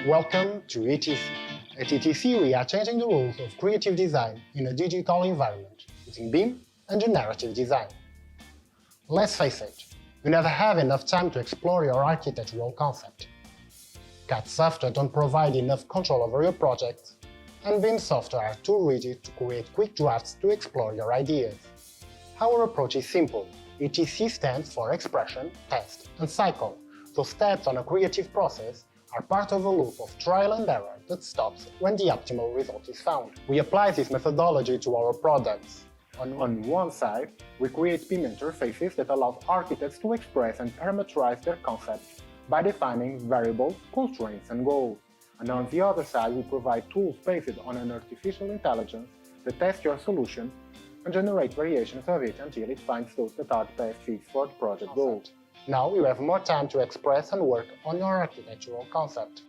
Welcome to ETC. At ETC, we are changing the rules of creative design in a digital environment using BIM and Generative Design. Let's face it, you never have enough time to explore your architectural concept. CAD software don't provide enough control over your projects, and BIM software are too rigid to create quick drafts to explore your ideas. Our approach is simple. ETC stands for expression, test, and cycle. Those steps on a creative process are part of a loop of trial and error that stops when the optimal result is found. We apply this methodology to our products. On one side, we create BIM interfaces that allow architects to express and parameterize their concepts by defining variables, constraints, and goals. And on the other side, we provide tools based on an artificial intelligence that test your solution and generate variations of it until it finds those that are the best fits for the project goals. Now you have more time to express and work on your architectural concept.